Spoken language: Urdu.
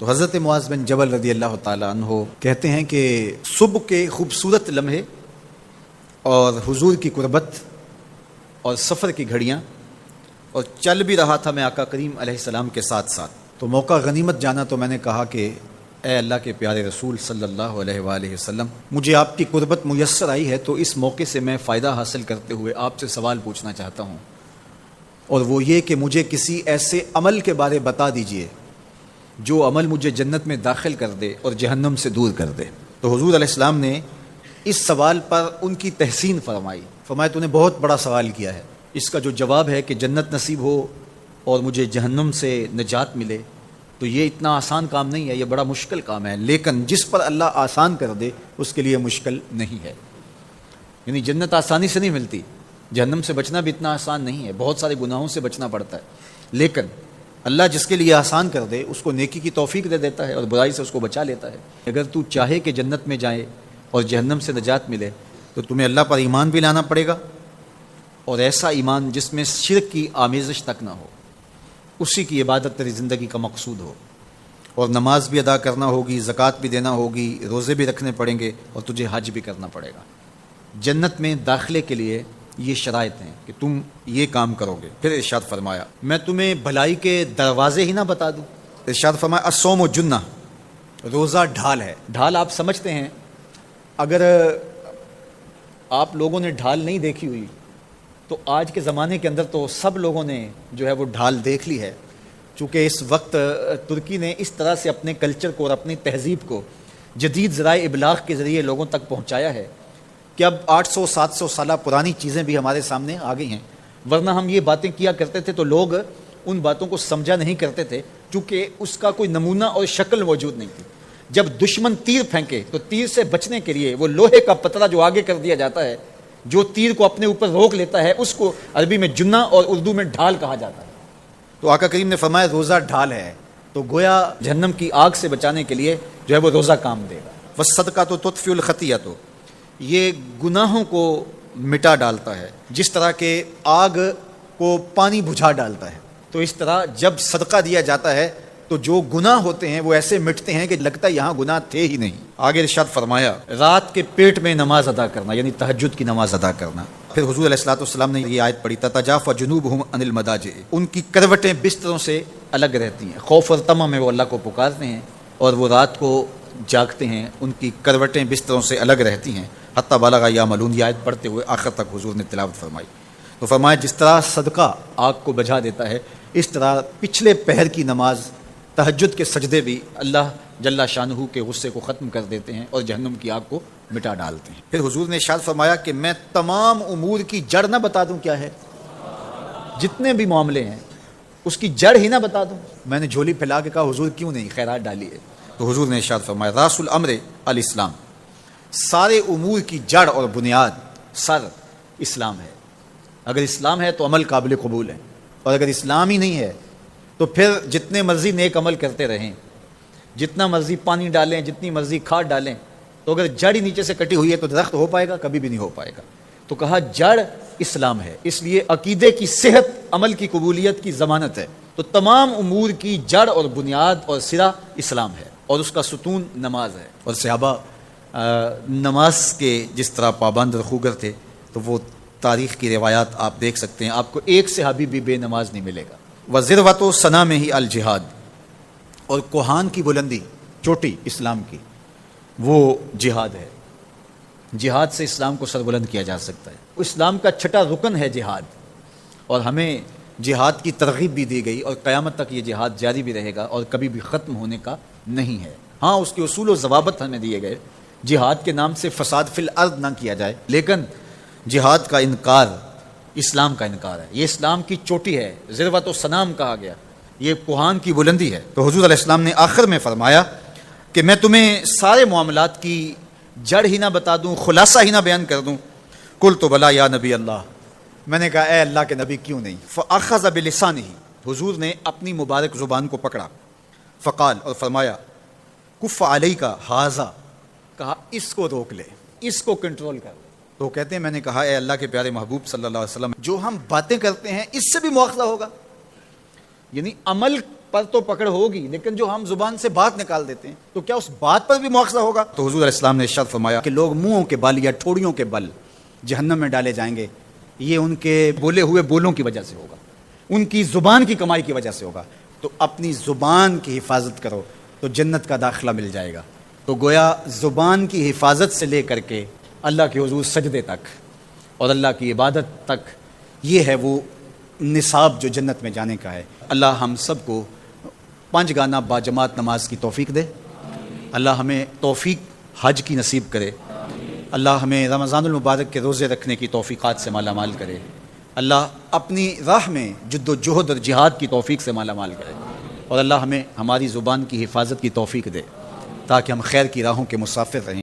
تو حضرت معاذ بن جبل رضی اللہ تعالیٰ عنہ کہتے ہیں کہ صبح کے خوبصورت لمحے اور حضور کی قربت اور سفر کی گھڑیاں اور چل بھی رہا تھا میں آقا کریم علیہ السلام کے ساتھ ساتھ، تو موقع غنیمت جانا تو میں نے کہا کہ اے اللہ کے پیارے رسول صلی اللہ علیہ وآلہ وسلم، مجھے آپ کی قربت میسر آئی ہے تو اس موقع سے میں فائدہ حاصل کرتے ہوئے آپ سے سوال پوچھنا چاہتا ہوں، اور وہ یہ کہ مجھے کسی ایسے عمل کے بارے بتا دیجئے جو عمل مجھے جنت میں داخل کر دے اور جہنم سے دور کر دے۔ تو حضور علیہ السلام نے اس سوال پر ان کی تحسین فرمائی، فرمایا تو نے بہت بڑا سوال کیا ہے، اس کا جو جواب ہے کہ جنت نصیب ہو اور مجھے جہنم سے نجات ملے تو یہ اتنا آسان کام نہیں ہے، یہ بڑا مشکل کام ہے، لیکن جس پر اللہ آسان کر دے اس کے لیے مشکل نہیں ہے۔ یعنی جنت آسانی سے نہیں ملتی، جہنم سے بچنا بھی اتنا آسان نہیں ہے، بہت سارے گناہوں سے بچنا پڑتا ہے، لیکن اللہ جس کے لیے آسان کر دے اس کو نیکی کی توفیق دے دیتا ہے اور برائی سے اس کو بچا لیتا ہے۔ اگر تو چاہے کہ جنت میں جائے اور جہنم سے نجات ملے تو تمہیں اللہ پر ایمان بھی لانا پڑے گا، اور ایسا ایمان جس میں شرک کی آمیزش تک نہ ہو، اسی کی عبادت تیری زندگی کا مقصود ہو، اور نماز بھی ادا کرنا ہوگی، زکوٰۃ بھی دینا ہوگی، روزے بھی رکھنے پڑیں گے، اور تجھے حج بھی کرنا پڑے گا۔ جنت میں داخلے کے لیے یہ شرائط ہیں کہ تم یہ کام کرو گے۔ پھر ارشاد فرمایا میں تمہیں بھلائی کے دروازے ہی نہ بتا دوں؟ ارشاد فرمایا الصوم جنہ، روزہ ڈھال ہے۔ ڈھال آپ سمجھتے ہیں، اگر آپ لوگوں نے ڈھال نہیں دیکھی ہوئی تو آج کے زمانے کے اندر تو سب لوگوں نے جو ہے وہ ڈھال دیکھ لی ہے، چونکہ اس وقت ترکی نے اس طرح سے اپنے کلچر کو اور اپنی تہذیب کو جدید ذرائع ابلاغ کے ذریعے لوگوں تک پہنچایا ہے کہ اب 800-700 سالہ پرانی چیزیں بھی ہمارے سامنے آ گئی ہیں، ورنہ ہم یہ باتیں کیا کرتے تھے تو لوگ ان باتوں کو سمجھا نہیں کرتے تھے، چونکہ اس کا کوئی نمونہ اور شکل موجود نہیں تھی۔ جب دشمن تیر پھینکے تو تیر سے بچنے کے لیے وہ لوہے کا پتلا جو آگے کر دیا جاتا ہے، جو تیر کو اپنے اوپر روک لیتا ہے، اس کو عربی میں جنہ اور اردو میں ڈھال کہا جاتا ہے۔ تو آقا کریم نے فرمایا روزہ ڈھال ہے، تو گویا جہنم کی آگ سے بچانے کے لیے جو ہے وہ روزہ کام دے گا۔ والصدقۃ تطفئ الخطیئۃ، یہ گناہوں کو مٹا ڈالتا ہے، جس طرح کہ آگ کو پانی بجھا ڈالتا ہے، تو اس طرح جب صدقہ دیا جاتا ہے تو جو گناہ ہوتے ہیں وہ ایسے مٹتے ہیں کہ لگتا ہے یہاں گناہ تھے ہی نہیں۔ آگے ارشاد فرمایا رات کے پیٹ میں نماز ادا کرنا، یعنی تہجد کی نماز ادا کرنا۔ پھر حضور علیہ الصلوۃ والسلام نے یہ آیت پڑھی تتجافی جنوبہم عن المضاجع، ان کی کروٹیں بستروں سے الگ رہتی ہیں، خوف اور طمع میں وہ اللہ کو پکارتے ہیں اور وہ رات کو جاگتے ہیں، ان کی کروٹیں بستروں سے الگ رہتی ہیں، حتی بلغ یعملون، یہ آیت پڑھتے ہوئے آخر تک حضور نے تلاوت فرمائی۔ تو فرمایا جس طرح صدقہ آگ کو بجھا دیتا ہے، اس طرح پچھلے پہر کی نماز، تہجد کے سجدے بھی اللہ جل شانہ کے غصے کو ختم کر دیتے ہیں اور جہنم کی آگ کو مٹا ڈالتے ہیں۔ پھر حضور نے ارشاد فرمایا کہ میں تمام امور کی جڑ نہ بتا دوں؟ کیا ہے؟ جتنے بھی معاملے ہیں اس کی جڑ ہی نہ بتا دوں؟ میں نے جھولی پھیلا کے کہا حضور کیوں نہیں، خیرات ڈالیے۔ تو حضور نے ارشاد فرمایا راس الامر الاسلام، سارے امور کی جڑ اور بنیاد، سر اسلام ہے۔ اگر اسلام ہے تو عمل قابل قبول ہے، اور اگر اسلام ہی نہیں ہے تو پھر جتنے مرضی نیک عمل کرتے رہیں، جتنا مرضی پانی ڈالیں، جتنی مرضی کھاد ڈالیں، تو اگر جڑ ہی نیچے سے کٹی ہوئی ہے تو درخت ہو پائے گا؟ کبھی بھی نہیں ہو پائے گا۔ تو کہا جڑ اسلام ہے، اس لیے عقیدے کی صحت عمل کی قبولیت کی ضمانت ہے۔ تو تمام امور کی جڑ اور بنیاد اور سرا اسلام ہے، اور اس کا ستون نماز ہے۔ اور صحابہ نماز کے جس طرح پابند رخوگر تھے، تو وہ تاریخ کی روایات آپ دیکھ سکتے ہیں، آپ کو ایک صحابی بھی بے نماز نہیں ملے گا۔ وَذِرْوَةُ صَنَامِهِ الجہاد، اور کوہان کی بلندی، چوٹی اسلام کی، وہ جہاد ہے۔ جہاد سے اسلام کو سربلند کیا جا سکتا ہے۔ اسلام کا چھٹا رکن ہے جہاد، اور ہمیں جہاد کی ترغیب بھی دی گئی، اور قیامت تک یہ جہاد جاری بھی رہے گا اور کبھی بھی ختم ہونے کا نہیں ہے۔ ہاں اس کے اصول و ضوابط ہمیں دیے گئے، جہاد کے نام سے فساد فی الارض نہ کیا جائے، لیکن جہاد کا انکار اسلام کا انکار ہے۔ یہ اسلام کی چوٹی ہے، ذروۃ و سنام کہا گیا، یہ کوہان کی بلندی ہے۔ تو حضور علیہ السلام نے آخر میں فرمایا کہ میں تمہیں سارے معاملات کی جڑ ہی نہ بتا دوں، خلاصہ ہی نہ بیان کر دوں؟ قلت بلا یا نبی اللہ، میں نے کہا اے اللہ کے نبی کیوں نہیں؟ فاخذ بلسانہ، حضور نے اپنی مبارک زبان کو پکڑا، فقال، اور فرمایا کف علیک ھذا، کہا اس کو روک لے، اس کو کنٹرول کر۔ تو کہتے ہیں میں نے کہا اے اللہ کے پیارے محبوب صلی اللہ علیہ وسلم، جو ہم باتیں کرتے ہیں اس سے بھی مواخذہ ہوگا؟ یعنی عمل پر تو پکڑ ہوگی، لیکن جو ہم زبان سے بات نکال دیتے ہیں تو کیا اس بات پر بھی مواخذہ ہوگا؟ تو حضور علیہ السلام نے ارشاد فرمایا کہ لوگ منہوں کے بل یا ٹھوڑیوں کے بل جہنم میں ڈالے جائیں گے، یہ ان کے بولے ہوئے بولوں کی وجہ سے ہوگا، ان کی زبان کی کمائی کی وجہ سے ہوگا۔ تو اپنی زبان کی حفاظت کرو تو جنت کا داخلہ مل جائے گا۔ تو گویا زبان کی حفاظت سے لے کر کے اللہ کے حضور سجدے تک اور اللہ کی عبادت تک، یہ ہے وہ نصاب جو جنت میں جانے کا ہے۔ اللہ ہم سب کو 5 گانا باجماعت نماز کی توفیق دے، اللہ ہمیں توفیق حج کی نصیب کرے، اللہ ہمیں رمضان المبارک کے روزے رکھنے کی توفیقات سے مالا مال کرے، اللہ اپنی راہ میں جد و جہد اور جہاد کی توفیق سے مالا مال کرے، اور اللہ ہمیں ہماری زبان کی حفاظت کی توفیق دے تاکہ ہم خیر کی راہوں کے مسافر رہیں۔